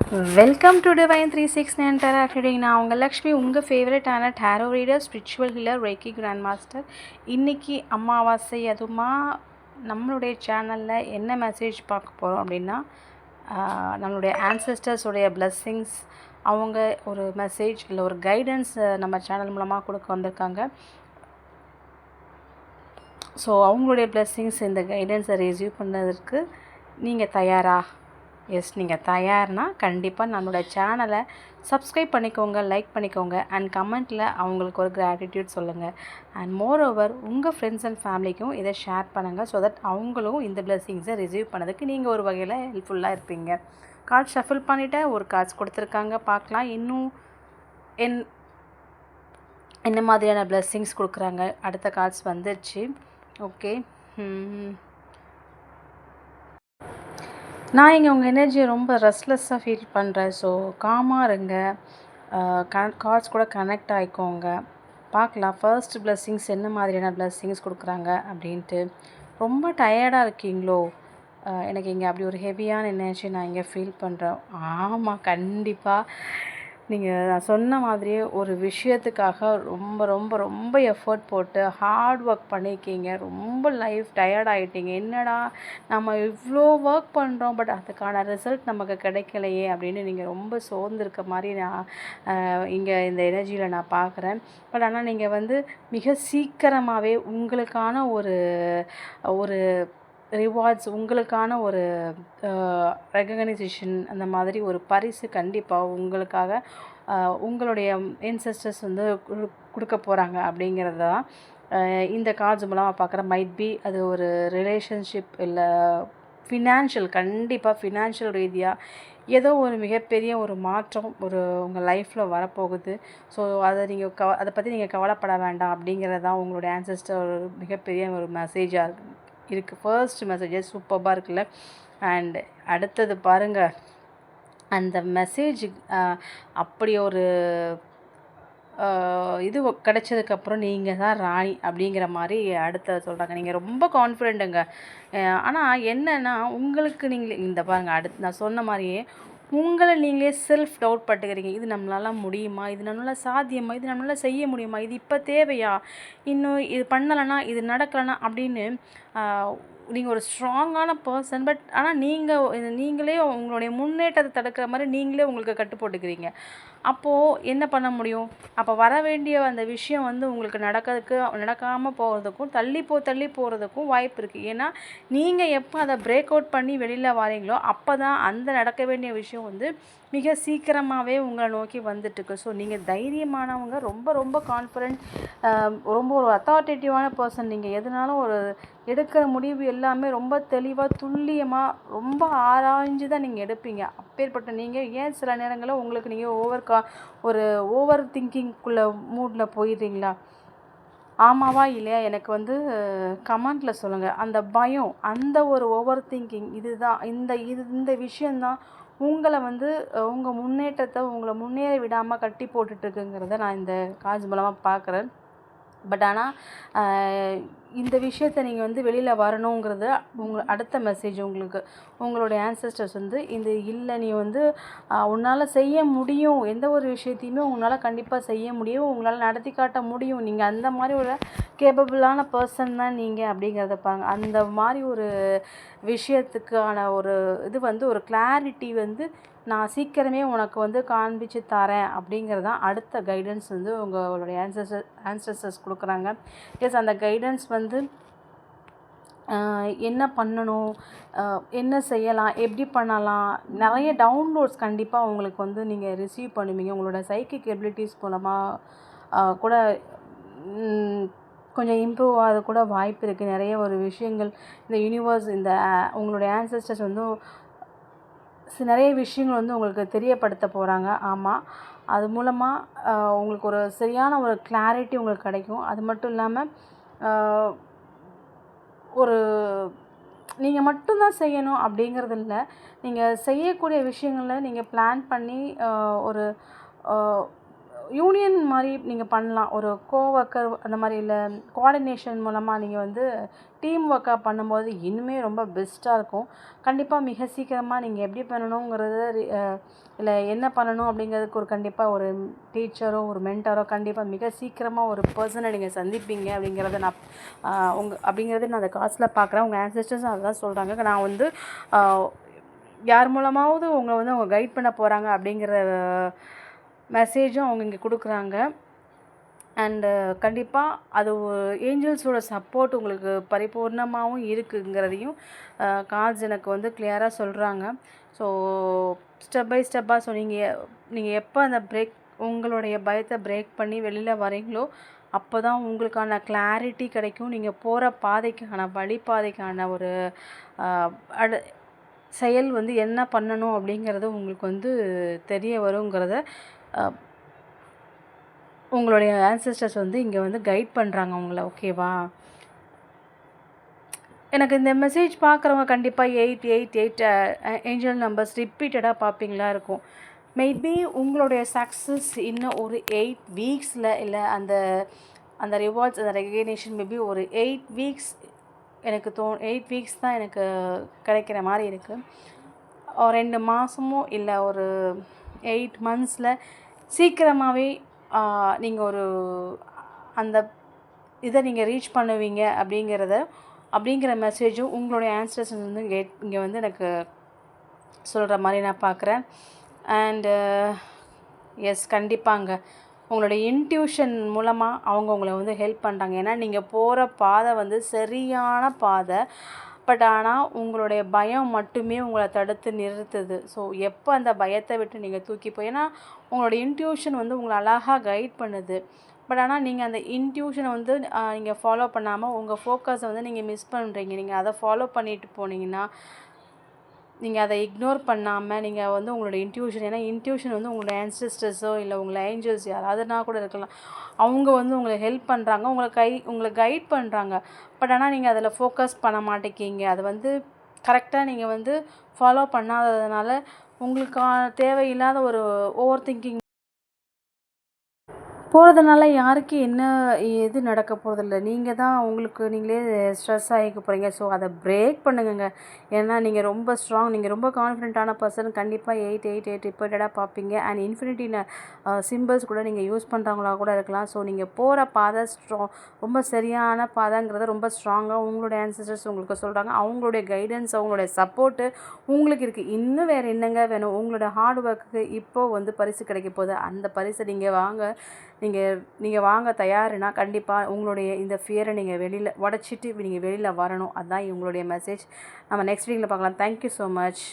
Welcome to divine 369 tarot reading. நான் உங்கள் லக்ஷ்மி, உங்கள் ஃபேவரட்டான tarot reader, spiritual healer, reiki grand master. இன்றைக்கி அமாவாசை, அதுமா நம்மளுடைய சேனலில் என்ன மெசேஜ் பார்க்க போகிறோம் அப்படின்னா, நம்மளுடைய ஆன்செஸ்டர்ஸுடைய பிளெஸ்ஸிங்ஸ், அவங்க ஒரு மெசேஜ் இல்லை ஒரு கைடன்ஸ் நம்ம சேனல் மூலமாக கொடுக்க வந்திருக்காங்க. ஸோ அவங்களுடைய பிளெஸ்ஸிங்ஸ், இந்த கைடன்ஸை ரிசீவ் பண்ணுறதுக்கு நீங்கள் தயாரா? எஸ், நீங்கள் தயார்னால் கண்டிப்பாக நம்மளோட சேனலை சப்ஸ்கிரைப் பண்ணிக்கோங்க, லைக் பண்ணிக்கோங்க, அண்ட் கமெண்ட்டில் அவங்களுக்கு ஒரு கிராட்டிடியூட் சொல்லுங்கள். அண்ட் மோர் ஓவர் உங்கள் ஃப்ரெண்ட்ஸ் அண்ட் ஃபேமிலிக்கும் இதை ஷேர் பண்ணுங்கள். ஸோ தட் அவங்களும் இந்த பிளெஸிங்ஸை ரிசீவ் பண்ணதுக்கு நீங்கள் ஒரு வகையில் ஹெல்ப்ஃபுல்லாக இருப்பீங்க. கார்ட்ஸ் ஷஃபில் பண்ணிவிட்டேன், ஒரு கார்ட்ஸ் கொடுத்துருக்காங்க, பார்க்கலாம் இன்னும் என்ன மாதிரியான பிளெஸிங்ஸ் கொடுக்குறாங்க. அடுத்த கார்ட்ஸ் வந்துடுச்சு. ஓகே, நான் இங்கே உங்கள் எனர்ஜியை ரொம்ப ரெஸ்ட்லெஸ்ஸாக ஃபீல் பண்ணுறேன். ஸோ காமாக இருங்க, கார்ட்ஸ் கூட கனெக்ட் ஆகிக்கோங்க. பார்க்கலாம் ஃபர்ஸ்ட் பிளெஸ்ஸிங்ஸ் என்ன மாதிரியான பிளெஸ்ஸிங்ஸ் கொடுக்குறாங்க அப்படின்ட்டு. ரொம்ப டயர்டாக இருக்கீங்களோ? எனக்கு இங்கே அப்படி ஒரு ஹெவியான எனர்ஜி நான் இங்கே ஃபீல் பண்ணுறேன். ஆமாம், கண்டிப்பாக நீங்கள் நான் சொன்ன மாதிரியே ஒரு விஷயத்துக்காக ரொம்ப ரொம்ப ரொம்ப எஃபர்ட் போட்டு ஹார்ட் ஒர்க் பண்ணியிருக்கீங்க. ரொம்ப லைஃப் டயர்ட் ஆகிட்டீங்க. என்னடா நம்ம இவ்வளோ ஒர்க் பண்ணுறோம், பட் அதுக்கான ரிசல்ட் நமக்கு கிடைக்கலையே அப்படின்னு நீங்கள் ரொம்ப சோர்ந்திருக்க மாதிரி நான் இங்கே இந்த எனர்ஜியில் நான் பார்க்குறேன். பட் ஆனால் நீங்கள் வந்து மிக சீக்கிரமாகவே உங்களுக்கான ஒரு ஒரு ரிவார்ட்ஸ், உங்களுக்கான ஒரு ரெகக்னைசேஷன், அந்த மாதிரி ஒரு பரிசு கண்டிப்பாக உங்களுக்காக உங்களுடைய ஏன்செஸ்டர்ஸ் வந்து கொடுக்க போகிறாங்க அப்படிங்கிறது தான் இந்த கார்ட்ஸ் மூலமாக பார்க்குறேன். மைட் பி அது ஒரு ரிலேஷன்ஷிப், இல்லை ஃபினான்ஷியல், கண்டிப்பாக ஃபினான்ஷியல் ரீதியாக ஏதோ ஒரு மிகப்பெரிய ஒரு மாற்றம் ஒரு உங்கள் லைஃப்பில் வரப்போகுது. ஸோ அதை நீங்கள் அதை பற்றி நீங்கள் கவலைப்பட வேண்டாம் அப்படிங்கிறது தான் உங்களுடைய ஆன்செஸ்டர் ஒரு மிகப்பெரிய ஒரு மெசேஜாக இருக்குது. ஃபர்ஸ்ட் மெசேஜே சூப்பராக இருக்குல்ல. அண்ட் அடுத்தது பாருங்கள், அந்த மெசேஜ் அப்படி ஒரு இது கிடைச்சதுக்கப்புறம் நீங்கள் தான் ராணி அப்படிங்கிற மாதிரி அடுத்த சொல்கிறாங்க. நீங்கள் ரொம்ப கான்ஃபிடென்ட்டுங்க. ஆனால் என்னென்னா உங்களுக்கு நீங்களே இந்த பாருங்கள், அடுத்து நான் சொன்ன மாதிரியே உங்களை நீங்களே செல்ஃப் டவுட் பட்டுக்கிறீங்க. இது நம்மளால் முடியுமா? இது நம்மளால் சாத்தியமா? இது நம்மளால் செய்ய முடியுமா? இது இப்போ தேவையா? இன்னும் இது பண்ணலைன்னா, இது நடக்கலைன்னா அப்படின்னு நீங்கள் ஒரு ஸ்ட்ராங்கான பர்சன். பட் ஆனால் நீங்களே உங்களுடைய முன்னேற்றத்தை தடுக்கிற மாதிரி நீங்களே உங்களுக்கு கட்டு போட்டுக்கிறீங்க. அப்போது என்ன பண்ண முடியும்? அப்போ வர வேண்டிய அந்த விஷயம் வந்து உங்களுக்கு நடக்காமல் போகிறதுக்கும் தள்ளி போகிறதுக்கும் வாய்ப்பு இருக்குது. ஏன்னா நீங்கள் எப்போ அதை பிரேக் அவுட் பண்ணி வெளியில் வரீங்களோ அப்போ தான் அந்த நடக்க வேண்டிய விஷயம் வந்து மிக சீக்கிரமாகவே உங்களை நோக்கி வந்துட்டுருக்கு. ஸோ நீங்கள் தைரியமானவங்க, ரொம்ப ரொம்ப கான்ஃபிடென்ட், ரொம்ப ஒரு அத்தாரிட்டேட்டிவான பர்சன். நீங்கள் எதுனாலும் ஒரு எடுக்கிற முடிவு எல்லாமே ரொம்ப தெளிவாக, துல்லியமாக, ரொம்ப ஆராய்ஞ்சு தான் நீங்கள் எடுப்பீங்க. அப்பேற்பட்ட நீங்கள் ஏன் சில நேரங்களில் உங்களுக்கு நீங்கள் ஒரு ஓவர் திங்கிங்குள்ளே மூடில் போயிடுறீங்களா? ஆமாவா இல்லையா? எனக்கு வந்து கமெண்ட்டில் சொல்லுங்கள். அந்த பயம், அந்த ஒரு ஓவர் திங்கிங், இதுதான் இந்த விஷயந்தான் உங்களை வந்து உங்கள் முன்னேற்றத்தை உங்களை முன்னேற விடாமல் கட்டி போட்டுட்ருக்குங்கிறத நான் இந்த காட்சி மூலமாக பார்க்குறேன். பட் ஆனால் இந்த விஷயத்தை நீங்கள் வந்து வெளியில் வரணுங்கிறது அடுத்த மெசேஜ். உங்களுடைய ஆன்செஸ்டர்ஸ் வந்து இல்லை, நீ வந்து உன்னால் செய்ய முடியும், எந்த ஒரு விஷயத்தையுமே உங்களால் கண்டிப்பாக செய்ய முடியும், உங்களால் நடத்தி காட்ட முடியும், நீங்கள் அந்த மாதிரி ஒரு கேப்பபிளான பர்சன் தான் நீங்கள் அப்படிங்கிறத பாருங்க. அந்த மாதிரி ஒரு விஷயத்துக்கான ஒரு இது வந்து ஒரு கிளாரிட்டி வந்து நான் சீக்கிரமே உனக்கு வந்து காண்பிச்சு தரேன் அப்படிங்கிறது தான் அடுத்த கைடன்ஸ் வந்து உங்களுடைய ஆன்செஸ்டர்ஸ் கொடுக்குறாங்க. எஸ், அந்த கைடன்ஸ் வந்து என்ன பண்ணணும், என்ன செய்யலாம், எப்படி பண்ணலாம், நிறைய டவுன்லோட்ஸ் கண்டிப்பாக உங்களுக்கு வந்து நீங்கள் ரிசீவ் பண்ணுவீங்க. உங்களோட சைக்கிக் எபிலிட்டிஸ் மூலமாக கூட கொஞ்சம் இம்ப்ரூவ் ஆக கூட வாய்ப்பு இருக்குது. நிறைய ஒரு விஷயங்கள் இந்த யூனிவர்ஸ், இந்த உங்களுடைய ஆன்செஸ்டர்ஸ் வந்து நிறைய விஷயங்கள் வந்து உங்களுக்கு தெரியப்படுத்த போகிறாங்க. ஆமாம், அது மூலமாக உங்களுக்கு ஒரு சரியான ஒரு கிளாரிட்டி உங்களுக்கு கிடைக்கும். அது மட்டும் இல்லாமல் ஒரு நீங்கள் மட்டும்தான் செய்யணும் அப்படிங்கிறது இல்லை. நீங்கள் செய்யக்கூடிய விஷயங்களில் நீங்கள் பிளான் பண்ணி ஒரு யூனியன் மாதிரி நீங்கள் பண்ணலாம். ஒரு கோவொர்க்கர் அந்த மாதிரி இல்லை கோஆர்டினேஷன் மூலமாக நீங்கள் வந்து டீம் ஒர்க்காக பண்ணும்போது இன்னுமே ரொம்ப பெஸ்ட்டாக இருக்கும். கண்டிப்பாக மிக சீக்கிரமாக நீங்கள் எப்படி பண்ணணுங்கிறத இல்லை என்ன பண்ணணும் அப்படிங்கிறதுக்கு ஒரு கண்டிப்பாக ஒரு டீச்சரோ ஒரு மென்டாரோ கண்டிப்பாக மிக சீக்கிரமாக ஒரு பர்சனை நீங்கள் சந்திப்பீங்க அப்படிங்கிறத நான் அப்படிங்கிறத நான் அந்த காசில் பார்க்குறேன். உங்கள் ஆன்சஸ்டர்ஸும் அதுதான் சொல்கிறாங்க. நான் வந்து யார் மூலமாவது உங்களை வந்து அவங்க கைட் பண்ண போகிறாங்க அப்படிங்கிற மெசேஜும் அவங்க இங்கே கொடுக்குறாங்க. அண்டு கண்டிப்பாக அது ஏஞ்சல்ஸோட சப்போர்ட் உங்களுக்கு பரிபூர்ணமாகவும் இருக்குங்கிறதையும் கார்ட்ஸ் எனக்கு வந்து கிளியராக சொல்கிறாங்க. ஸோ ஸ்டெப் பை ஸ்டெப்பாக ஸோ நீங்கள் எப்போ அந்த உங்களுடைய பயத்தை பிரேக் பண்ணி வெளியில் வரீங்களோ அப்போ தான் உங்களுக்கான கிளாரிட்டி கிடைக்கும். நீங்கள் போகிற பாதைக்கான வழிபாதைக்கான ஒரு செயல் வந்து என்ன பண்ணணும் அப்படிங்கிறது உங்களுக்கு வந்து தெரிய வருங்கிறத உங்களுடைய ஆன்சஸ்டர்ஸ் வந்து இங்கே வந்து கைட் பண்ணுறாங்க உங்களை. ஓகேவா? எனக்கு இந்த மெசேஜ் பார்க்குறவங்க கண்டிப்பாக 888 ஏஞ்சல் நம்பர்ஸ் ரிப்பீட்டடாக பார்ப்பீங்களா இருக்கும். மேபி உங்களுடைய சக்ஸஸ் இன்னும் ஒரு 8 வீக்ஸில் இல்லை அந்த அந்த ரிவார்ட்ஸ் அந்த ரெகக்னேஷன் மேபி ஒரு 8 வீக்ஸ் எனக்கு 8 வீக்ஸ் தான் எனக்கு கிடைக்கிற மாதிரி இருக்குது. ஒரு 2 மாதமோ இல்லை ஒரு 8 மந்த்ஸில் சீக்கிரமாகவே நீங்கள் ஒரு அந்த இதை நீங்கள் ரீச் பண்ணுவீங்க அப்படிங்கிற மெசேஜும் உங்களுடைய ஆன்சர்ஸ் வந்து இங்கே வந்து எனக்கு சொல்கிற மாதிரி நான் பார்க்குறேன். அண்டு எஸ், கண்டிப்பாங்க உங்களுடைய இன்ட்யூஷன் மூலமாக அவங்க உங்களை வந்து ஹெல்ப் பண்ணுறாங்க. ஏன்னா நீங்கள் போகிற பாதை வந்து சரியான பாதை. பட் ஆனால் உங்களுடைய பயம் மட்டுமே உங்களை தடுத்து நிறுத்துது. ஸோ எப்போ அந்த பயத்தை விட்டு நீங்கள் தூக்கி ஏன்னா உங்களோட இன்ட்யூஷன் வந்து உங்களை அழகாக கைட் பண்ணுது. பட் ஆனால் நீங்கள் அந்த இன்ட்யூஷனை வந்து நீங்கள் ஃபாலோ பண்ணாமல் உங்கள் ஃபோக்கஸை வந்து நீங்கள் மிஸ் பண்ணுறீங்க. நீங்கள் அதை ஃபாலோ பண்ணிட்டு போனீங்கன்னா நீங்கள் அதை இக்னோர் பண்ணாமல் நீங்கள் வந்து உங்களோட இன்ட்யூஷன், ஏன்னா இன்ட்யூஷன் வந்து உங்களோட ஆன்சஸ்டர்ஸோ இல்லை உங்களை ஏஞ்சல்ஸ் யாராவதுனா கூட இருக்கலாம், அவங்க வந்து உங்களை ஹெல்ப் பண்ணுறாங்க, உங்களை கைட் பண்ணுறாங்க. பட் ஆனால் நீங்கள் அதில் ஃபோக்கஸ் பண்ண மாட்டேங்கிங்க. அது வந்து கரெக்டாக நீங்கள் வந்து ஃபாலோ பண்ணாததுனால உங்களுக்கான தேவையில்லாத ஒரு ஓவர் திங்கிங் போகிறதுனால யாருக்கு என்ன எது நடக்க போகிறதில்ல. நீங்கள் தான் உங்களுக்கு நீங்களே ஸ்ட்ரெஸ் ஆகிக்க போகிறீங்க. ஸோ அதை பிரேக் பண்ணுங்க. ஏன்னா நீங்கள் ரொம்ப ஸ்ட்ராங், நீங்கள் ரொம்ப கான்ஃபிடென்ட்டான பர்சன். கண்டிப்பாக 888 ரிப்பீட்டடாக பார்ப்பீங்க. அண்ட் இன்ஃபினிட்டி சிம்பிள்ஸ் கூட நீங்கள் யூஸ் பண்ணுறவங்களா கூட இருக்கலாம். ஸோ நீங்கள் போகிற பாதை ரொம்ப சரியான பாதைங்கிறத ரொம்ப ஸ்ட்ராங்காக உங்களுடைய ஆன்சஸ்டர்ஸ் உங்களுக்கு சொல்கிறாங்க. அவங்களுடைய கைடன்ஸ், அவங்களுடைய சப்போர்ட்டு உங்களுக்கு இருக்குது. இன்னும் வேறு என்னங்க வேணும்? உங்களோட ஹார்ட் ஒர்க்குக்கு இப்போது வந்து பரிசு கிடைக்க போகுது. அந்த பரிசை நீங்கள் வாங்க தயாருனா கண்டிப்பாக உங்களுடைய இந்த ஃபியரை நீங்கள் வெளியில் உடச்சிட்டு நீங்கள் வெளியில் வரணும். அதுதான் இவங்களுடைய மெசேஜ். நம்ம நெக்ஸ்ட் வீக்கில் பார்க்கலாம். Thank you so much.